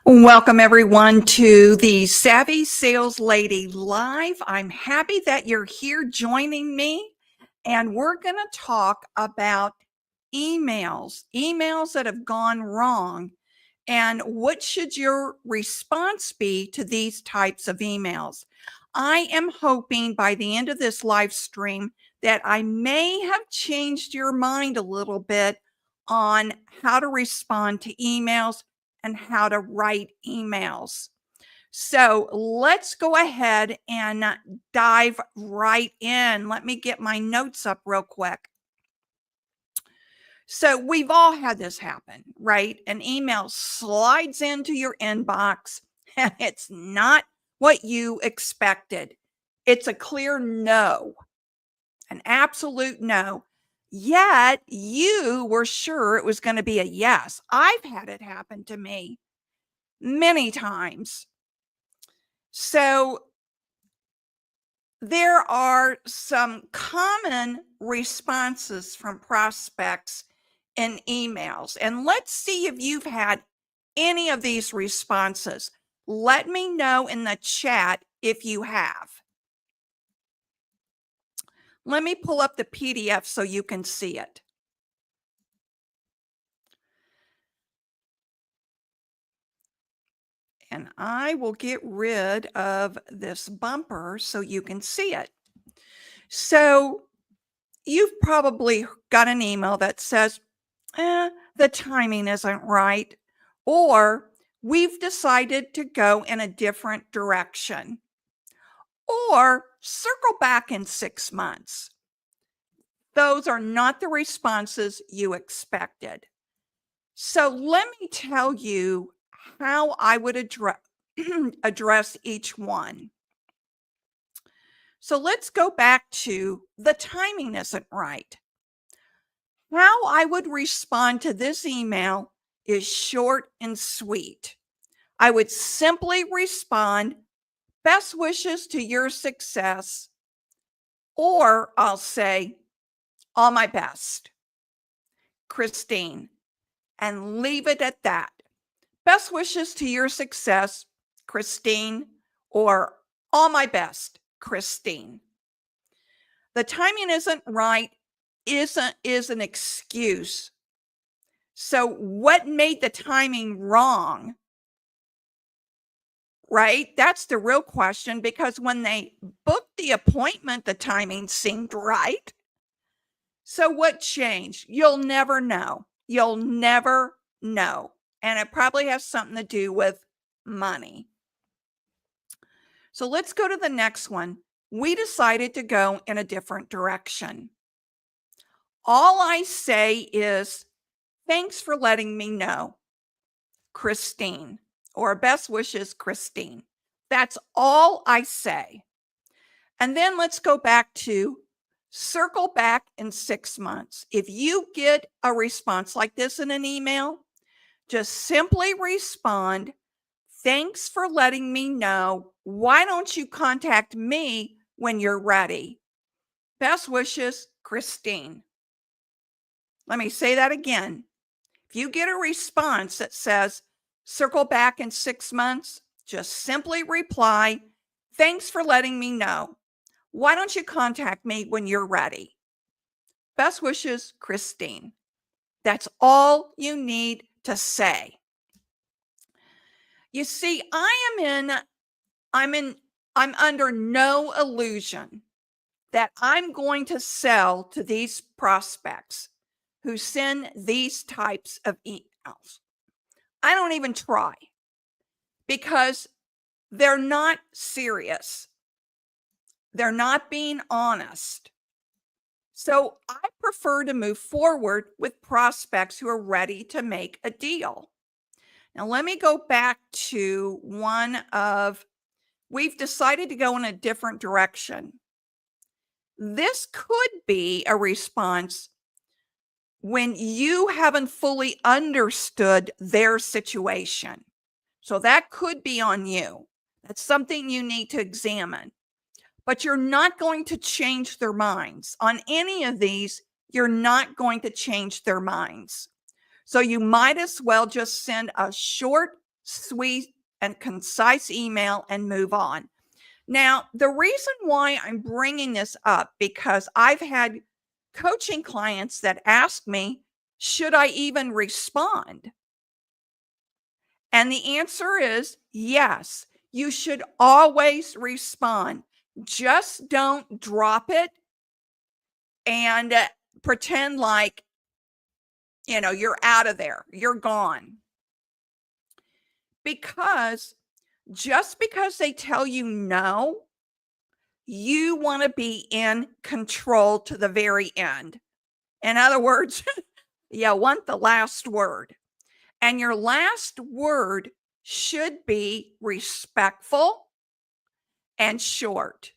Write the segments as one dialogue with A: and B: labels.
A: Welcome everyone to the Savvy Sales Lady Live. I'm happy that you're here joining me, and we're going to talk about emails that have gone wrong, and what should your response be to these types of emails. I am hoping by the end of this live stream that I may have changed your mind a little bit on how to respond to emails and how to write emails. So let's go ahead and dive right in. Let me get my notes up real quick. So we've all had this happen, right? An email slides into your inbox and it's not what you expected. It's a clear no, an absolute no. Yet you were sure it was going to be a yes. I've had it happen to me many times. So there are some common responses from prospects in emails. And let's see if you've had any of these responses. Let me know in the chat if you have. Let me pull up the PDF so you can see it. And I will get rid of this bumper so you can see it. So you've probably got an email that says, the timing isn't right, or we've decided to go in a different direction, or circle back in 6 months. Those are not the responses you expected. So let me tell you how I would address each one. So let's go back to the timing isn't right. How I would respond to this email is short and sweet. I would simply respond, best wishes to your success, or I'll say, all my best, Christine, and leave it at that. Best wishes to your success, Christine, or all my best, Christine. The timing isn't right is an excuse. So what made the timing wrong? Right? That's the real question, because when they booked the appointment, the timing seemed right. So what changed? You'll never know. You'll never know. And it probably has something to do with money. So let's go to the next one. We decided to go in a different direction. All I say is, thanks for letting me know, Christine, or best wishes, Christine. That's all I say. And then let's go back to circle back in 6 months. If you get a response like this in an email, just simply respond, thanks for letting me know. Why don't you contact me when you're ready? Best wishes, Christine. Let me say that again. If you get a response that says, circle back in 6 months, just simply reply, thanks for letting me know. Why don't you contact me when you're ready? Best wishes, Christine. That's all you need to say. You see, I'm under no illusion that I'm going to sell to these prospects who send these types of emails. I don't even try, because they're not serious. They're not being honest. So I prefer to move forward with prospects who are ready to make a deal. Now, let me go back to one of, we've decided to go in a different direction. This could be a response when you haven't fully understood their situation. So that could be on you. That's something you need to examine. But you're not going to change their minds. On any of these, you're not going to change their minds. So you might as well just send a short, sweet, and concise email and move on. Now, the reason why I'm bringing this up, because I've had coaching clients that ask me, should I even respond? And the answer is yes, you should always respond. Just don't drop it and pretend like, you're out of there, you're gone. Because just because they tell you no, you want to be in control to the very end. In other words, you want the last word. And your last word should be respectful and short.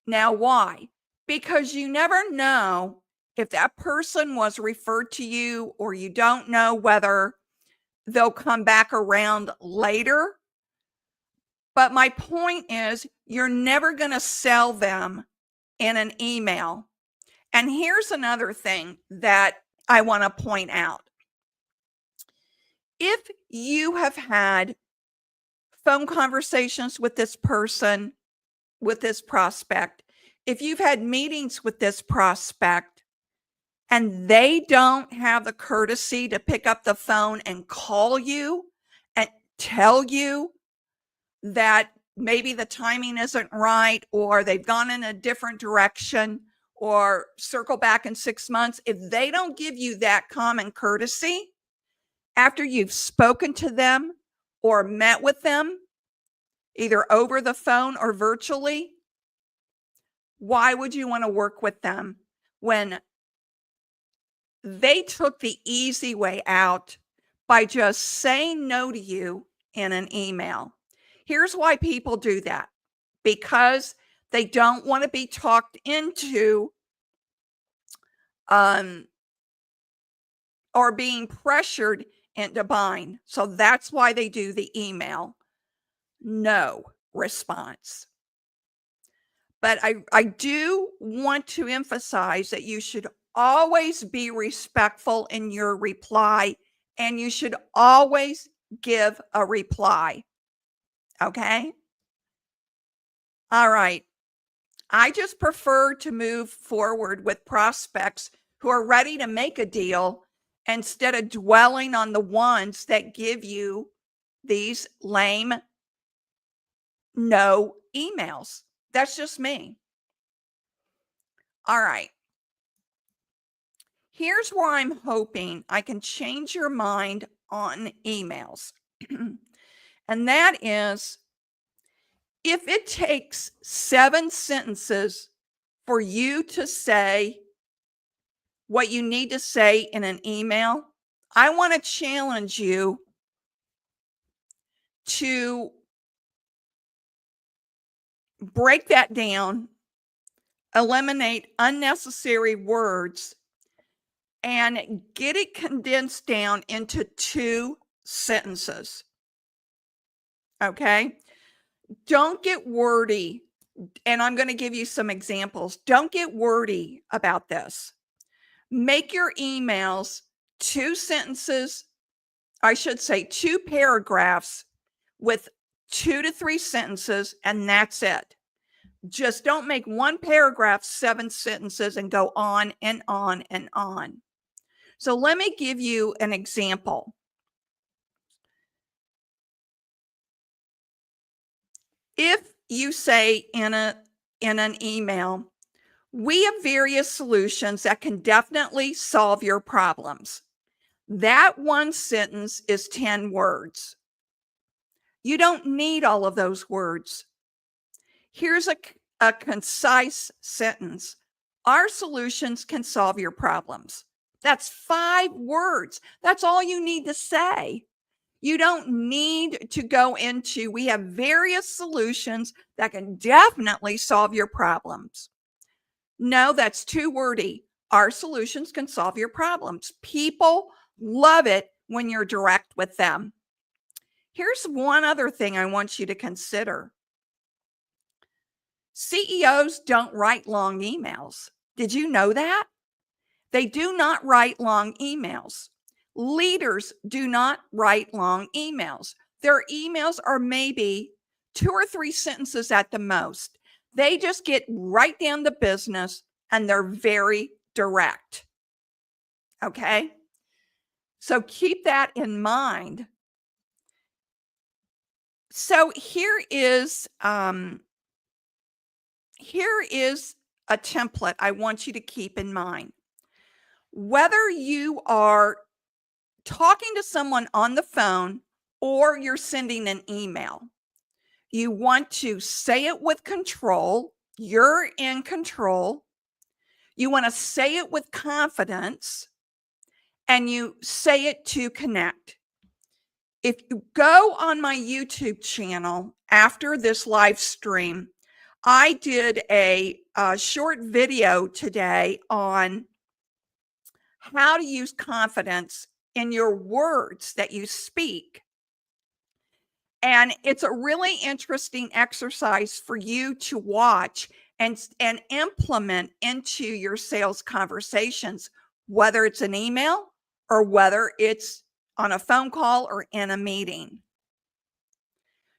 A: Now, why? Because you never know if that person was referred to you, or you don't know whether they'll come back around later. But my point is, you're never going to sell them in an email. And here's another thing that I want to point out. If you have had phone conversations with this person, with this prospect, if you've had meetings with this prospect and they don't have the courtesy to pick up the phone and call you and tell you that maybe the timing isn't right, or they've gone in a different direction, or circle back in 6 months, if they don't give you that common courtesy after you've spoken to them or met with them, either over the phone or virtually, why would you want to work with them when they took the easy way out by just saying no to you in an email? Here's why people do that. Because they don't want to be talked into or being pressured into buying. So that's why they do the email no response. But I do want to emphasize that you should always be respectful in your reply, and you should always give a reply. Okay? All right. I just prefer to move forward with prospects who are ready to make a deal instead of dwelling on the ones that give you these lame no emails. That's just me. All right. Here's where I'm hoping I can change your mind on emails. And that is, if it takes 7 sentences for you to say what you need to say in an email, I want to challenge you to break that down, eliminate unnecessary words, and get it condensed down into 2 sentences. Okay? Don't get wordy. And I'm going to give you some examples. Don't get wordy about this. Make your emails 2 sentences, I should say 2 paragraphs with 2 to 3 sentences, and that's it. Just don't make one paragraph 7 sentences and go on and on and on. So let me give you an example. If you say in an email, we have various solutions that can definitely solve your problems. That one sentence is 10 words. You don't need all of those words. Here's a concise sentence. Our solutions can solve your problems. That's 5 words. That's all you need to say. You don't need to go into, we have various solutions that can definitely solve your problems. No, that's too wordy. Our solutions can solve your problems. People love it when you're direct with them. Here's one other thing I want you to consider. CEOs don't write long emails. Did you know that? They do not write long emails. Leaders do not write long emails. Their emails are maybe 2 or 3 sentences at the most. They just get right down to business and they're very direct. Okay? So keep that in mind. So here is a template I want you to keep in mind. Whether you are talking to someone on the phone or you're sending an email, you want to say it with control. You're in control. You want to say it with confidence, and you say it to connect. If you go on my YouTube channel after this live stream, I did a short video today on how to use confidence in your words that you speak. And it's a really interesting exercise for you to watch and implement into your sales conversations, whether it's an email or whether it's on a phone call or in a meeting.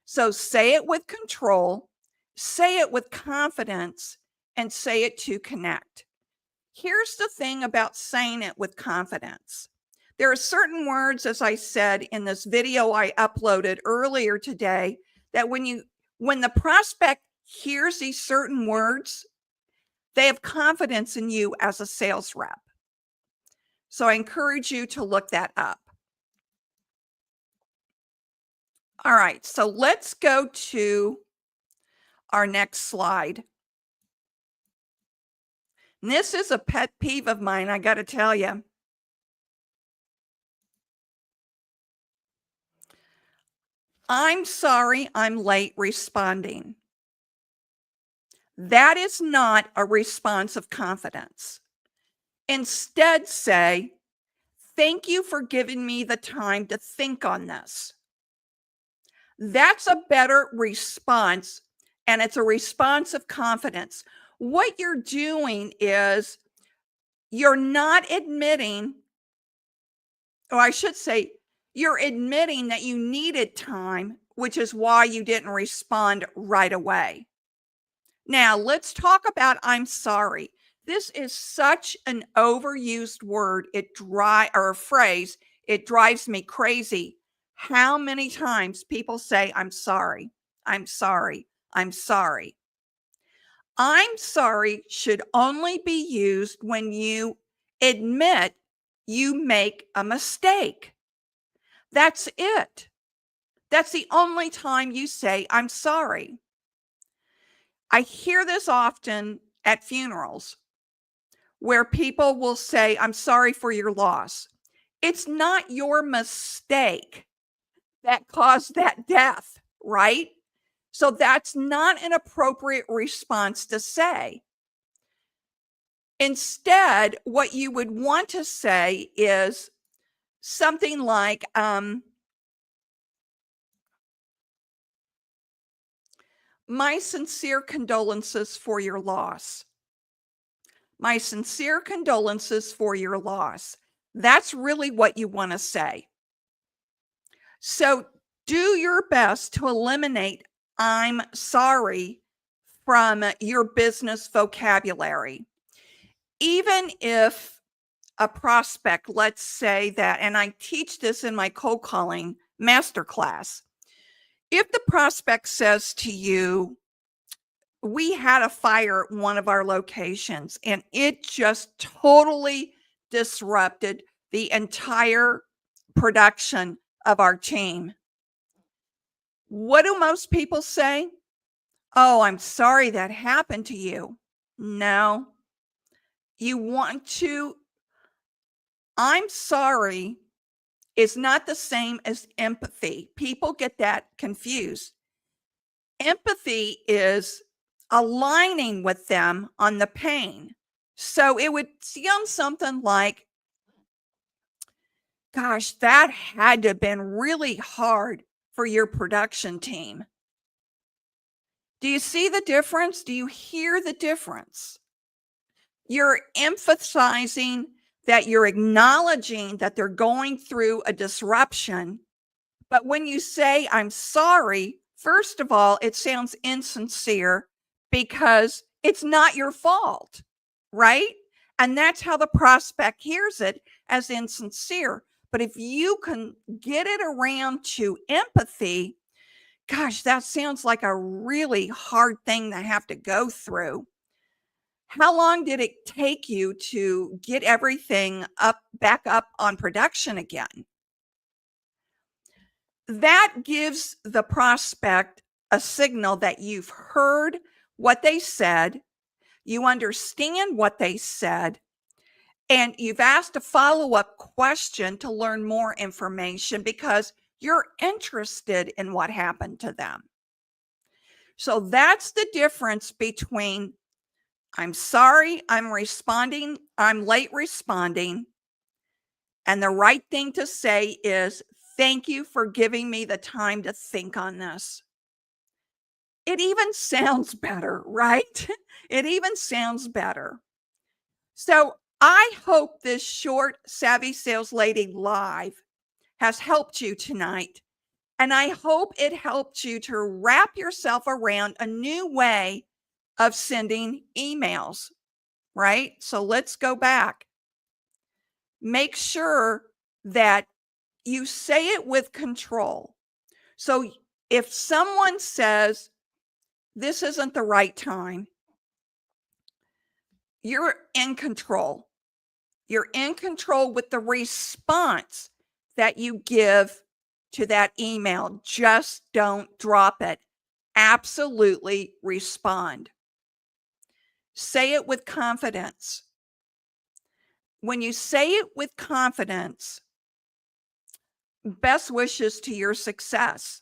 A: So say it with control, say it with confidence, and say it to connect. Here's the thing about saying it with confidence. There are certain words, as I said in this video I uploaded earlier today, that when the prospect hears these certain words, they have confidence in you as a sales rep. So I encourage you to look that up. All right, so let's go to our next slide. And this is a pet peeve of mine, I got to tell you. I'm sorry I'm late responding. That is not a response of confidence. Instead, say, thank you for giving me the time to think on this. That's a better response, and it's a response of confidence. What you're doing is you're not admitting, or I should say, you're admitting that you needed time, which is why you didn't respond right away. Now, let's talk about I'm sorry. This is such an overused word, or a phrase. It drives me crazy. How many times people say, I'm sorry, I'm sorry, I'm sorry. I'm sorry should only be used when you admit you make a mistake. That's it. That's the only time you say, I'm sorry. I hear this often at funerals where people will say, I'm sorry for your loss. It's not your mistake that caused that death, right? So that's not an appropriate response to say. Instead, what you would want to say is something like, my sincere condolences for your loss. My sincere condolences for your loss. That's really what you want to say. So do your best to eliminate I'm sorry from your business vocabulary. Even if a prospect, let's say that, and I teach this in my cold calling masterclass. If the prospect says to you, we had a fire at one of our locations and it just totally disrupted the entire production of our team. What do most people say? Oh, I'm sorry that happened to you. No, you want to, I'm sorry is not the same as empathy. People get that confused. Empathy is aligning with them on the pain. So it would sound something like, gosh, that had to have been really hard for your production team. Do you see the difference? Do you hear the difference? You're emphasizing that you're acknowledging that they're going through a disruption, But when you say, I'm sorry, first of all, it sounds insincere because it's not your fault, right? And that's how the prospect hears it, as insincere. But if you can get it around to empathy, gosh, that sounds like a really hard thing to have to go through. How long did it take you to get everything back up on production again? That gives the prospect a signal that you've heard what they said, you understand what they said, and you've asked a follow-up question to learn more information because you're interested in what happened to them. So that's the difference between I'm sorry, I'm late responding, and the right thing to say is, thank you for giving me the time to think on this. It even sounds better, right? It even sounds better. So I hope this short Savvy Sales Lady Live has helped you tonight. And I hope it helped you to wrap yourself around a new way of sending emails, right? So let's go back. Make sure that you say it with control. So if someone says, this isn't the right time, you're in control. You're in control with the response that you give to that email. Just don't drop it. Absolutely respond. Say it with confidence. When you say it with confidence, best wishes to your success.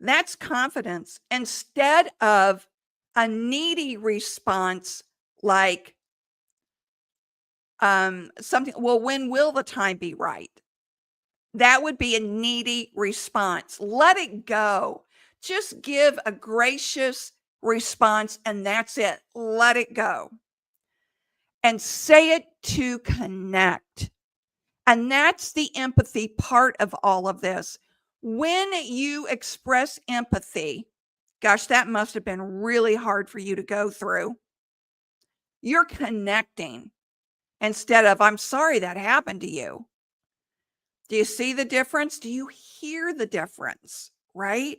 A: That's confidence instead of a needy response like something, well, when will the time be right? That would be a needy response. Let it go. Just give a gracious response and that's it. Let it go. And say it to connect. And that's the empathy part of all of this. When you express empathy, gosh, that must have been really hard for you to go through. You're connecting instead of, I'm sorry that happened to you. Do you see the difference? Do you hear the difference? Right?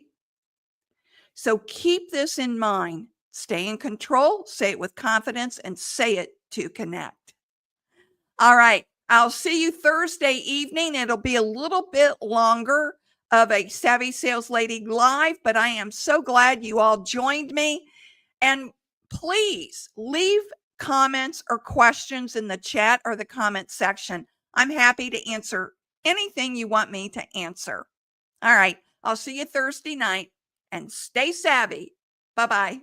A: So keep this in mind. Stay in control, say it with confidence, and say it to connect. All right. I'll see you Thursday evening. It'll be a little bit longer of a Savvy Sales Lady Live, but I am so glad you all joined me. And please leave comments or questions in the chat or the comment section. I'm happy to answer anything you want me to answer. All right. I'll see you Thursday night and stay savvy. Bye-bye.